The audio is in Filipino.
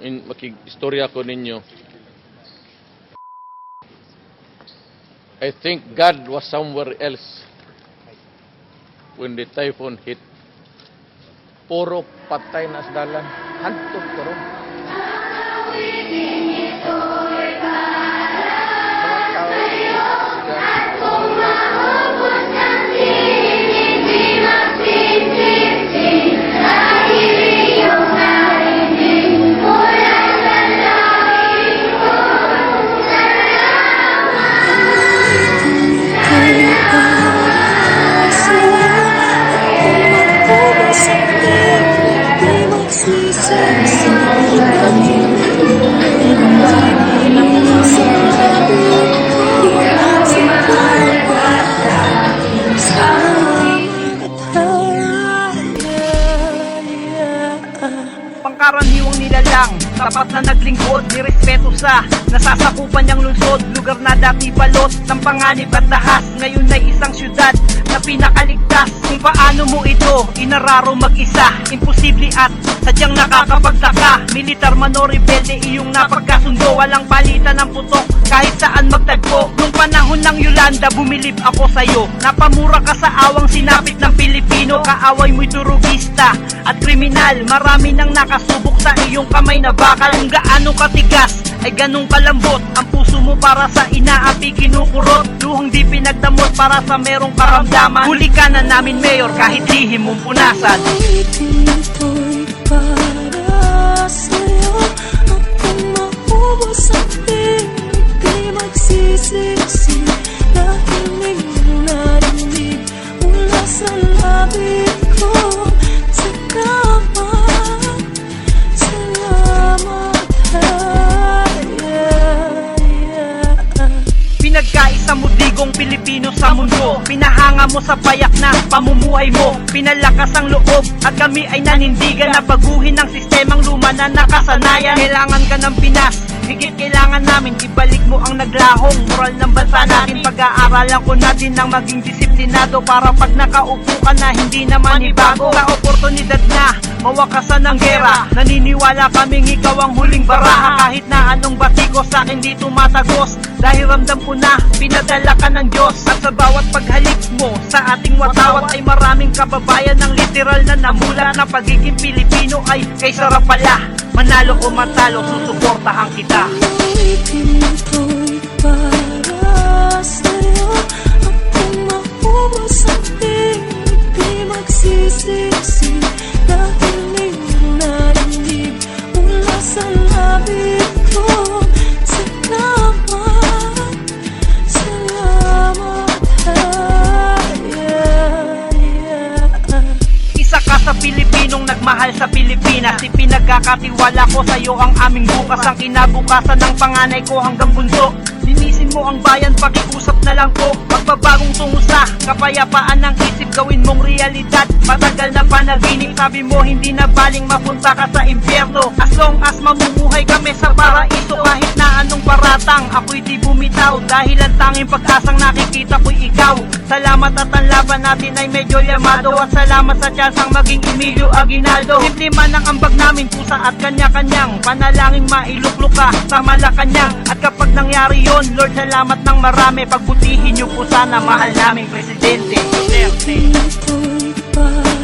Makig-istorya ko ninyo. I think God was somewhere else when the typhoon hit. Puro patay na sa dalan. Hantod ko ron. Pangkaraniwang nilalang, tapat na naglingkod, nirespeto sa nasasakupan niyang lungsod, lugar na dati balot ng panganib at dahas, ngayon ay isang syudad na pinakaligtas. Kung paano mo ito inararo mag-isa, imposible at sadyang nakakapagtaka. Militar man o rebelde, iyong napagkasundo, walang palitan ng putok kahit saan magtagpo. Nung panahon ng Yolanda, bumilib ako sa'yo, napamura ka sa awang sinapit ng Pilipino. Kaaway mo'y durugista at kriminal, marami nang nakasubok sa iyong kamay na bakal. Kung gaano katigas ay ganong kalambot, ang puso mo para sa inaapi kinukurot, luhang di pinagdamot para sa merong karamdaman. Huli ka na namin, Mayor, kahit lihim mong punasan. Ito'y para sa'yo, at kung maubos ang di magsisisi, dahil may narinig mula sa labi ko. Pinagkaisa mo digong Pilipino sa mundo, pinahanga mo sa payak na pamumuhay mo, pinalakas ang loob at kami ay nanindigan na baguhin ang sistemang luma na nakasanayan. Kailangan ka ng Pinas, higit kailangan namin ibalik mo ang naglahong moral ng bansa natin. Pag-aaralan ko natin ng maging disiplinado para pag nakaupo ka na hindi naman ibago. Sa oportunidad na mawakasan ng gera, naniniwala kaming ikaw ang huling baraha. Kahit na anong batiko sa akin di tumatagos, dahil ramdam ko na pinadala ka ng Diyos. At sa bawat paghalik mo sa ating watawat ay maraming kababayan ng literal na namulat na pagiging Pilipino ay kay sarap pala. Manalo o matalo, susuportahan kita. Ito'y para sa'yo, at kung maubos ang di magsisisi, dahil may narinig mula sa labi ko. Isa ka sa Pilipinong nagmahal sa Pilipinas, ipinagkakatiwala ko sa'yo ang aming bukas, ang kinabukasan ng panganay ko hanggang bunso. Linisin mo ang bayan, pakiusap na lang po, magbabagong tungo sa kapayapaan ng isip, gawin mong realidad. Matagal na panaginip, sabi mo hindi na baling mapunta ka sa impyerno. As long as mamumuhay kami sa paraiso, kahit na anong paratang, ako'y di bumitaw, dahil ang tanging pag-asang nakikita ko'y ikaw. Salamat at ang laban natin ay medyo yamado, at salamat sa tsansang maging Emilio Aguinaldo. Simple man ang ambag namin, pusa at kanya-kanyang panalangin mailuklok ka sa Malacanang. At kapag nangyari yon, Lord, salamat ng marami, pagbutihin niyo po sana mahal naming Presidente Duterte. Ito'y para